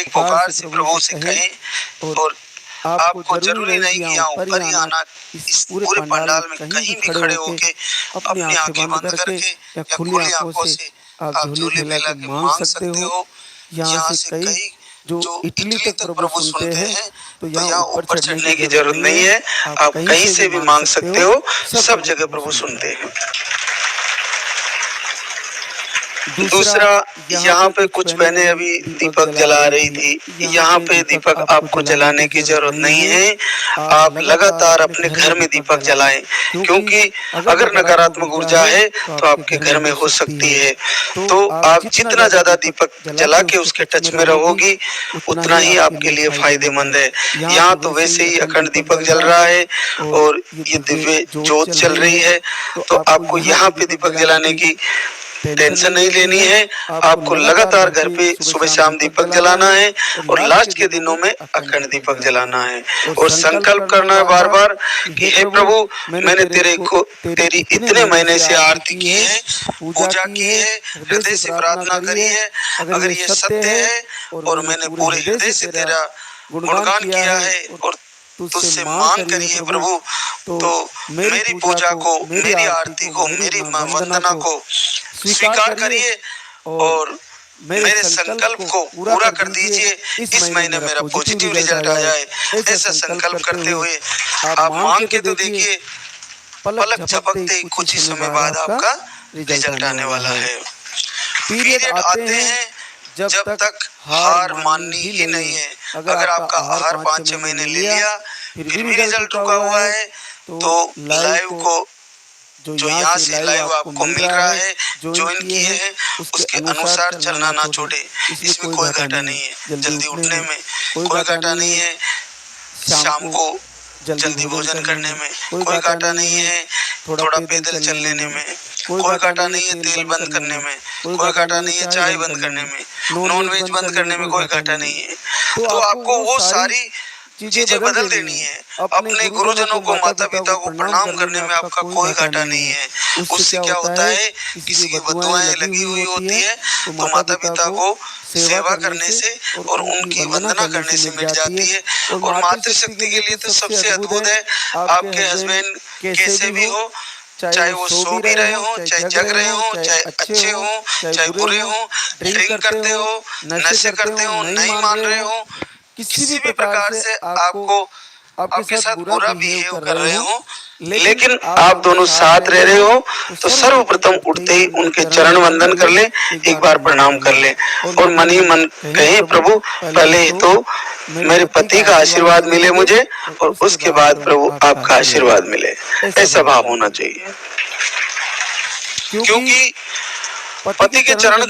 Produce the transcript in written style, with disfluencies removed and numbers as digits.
पुकार से प्रभु से कहें, और आपको जरूरी नहीं कि यहाँ ऊपर ही आना, इस पूरे पंडाल में कहीं भी खड़े होके अपनी आंखें बंद करके या खुली आंखों से आप झोली फैला के मांग सकते हो। यहाँ से कई जो इटली तक प्रभु सुनते हैं, तो यहाँ ऊपर चढ़ने की जरूरत नहीं है, आप कहीं से भी मांग सकते हो, सब जगह प्रभु सुनते हैं। दूसरा, यहाँ पे कुछ बहनें अभी दीपक जला रही थी। यहाँ पे दीपक आपको जलाने की जरूरत नहीं है, आप लगातार अपने घर में दीपक जलाएं, क्योंकि अगर नकारात्मक ऊर्जा है तो आपके घर में हो सकती है। तो आप जितना ज्यादा दीपक जला के उसके टच में रहोगी, उतना ही आपके लिए फायदेमंद है। यहाँ तो वैसे ही अखंड दीपक जल रहा है और ये दिव्य जोत चल रही है, तो आपको यहाँ पे दीपक जलाने की टेंशन नहीं लेनी है। आपको लगातार घर पे सुबह शाम दीपक जलाना है और लास्ट के दिनों में अखंड दीपक जलाना है, और संकल्प करना है बार बार कि हे प्रभु, मैंने तेरी इतने महीने से आरती की है, पूजा की है, हृदय से प्रार्थना करी है। अगर ये सत्य है और मैंने पूरे हृदय से तेरा गुणगान किया है और तुझसे मांग करी है प्रभु, तो मेरी पूजा को, मेरी आरती को, मेरी वंदना को स्वीकार करिए और मेरे संकल्प को पूरा कर दीजिए। इस महीने मेरा पॉजिटिव रिजल्ट आया है। ऐसा संकल्प करते हुए आप मांग के तो देखिए, पलक झपकते कुछ ही समय बाद आपका रिजल्ट आने वाला है। पीरियड आते हैं जब तक हार माननी ही नहीं है। अगर आपका आहार 5-6 महीने ले लिया, फिर भी रिजल्ट रुका हुआ है, तो लाइव को जो यहाँ से लाइव आपको मिल रहा है, ज्वाइन किए हैं, उसके अनुसार चलना ना छोड़े। इसमें कोई घाटा नहीं है, जल्दी उठने में कोई घाटा नहीं है, शाम को जल्दी भोजन करने में कोई घाटा नहीं है, थोड़ा पैदल चल लेने में कोई घाटा नहीं है, तेल बंद करने में कोई घाटा नहीं है, चाय बंद करने में, नॉन वेज बंद करने में कोई घाटा नहीं है। तो आपको वो सारी चीजें बदल देनी है। अपने गुरुजनों को, माता पिता को प्रणाम करने में आपका कोई घाटा नहीं है। उससे क्या होता है, किसी की बदुआएं लगी हुई होती है तो माता पिता को सेवा करने से और उनकी वंदना करने से मिट जाती है। और मातृशक्ति के लिए तो सबसे अद्भुत है, आपके हस्बैंड कैसे भी हो, चाहे वो सो भी रहे हो, चाहे जग रहे हो, चाहे अच्छे हो, चाहे बुरे हो, ड्रिंक करते हो, नशे करते हो, नहीं मान रहे हो, किसी भी प्रकार से आपको आपके साथ बुरा बिहेव कर रहे हो, लेकिन आप दोनों साथ रह रहे हो, तो सर्वप्रथम उठते ही उनके चरण वंदन कर ले, एक बार प्रणाम कर ले और मन ही मन कहे, प्रभु पहले तो मेरे पति का आशीर्वाद मिले मुझे और उसके बाद प्रभु आपका आशीर्वाद मिले। ऐसा भाव होना चाहिए, क्योंकि पति के चरण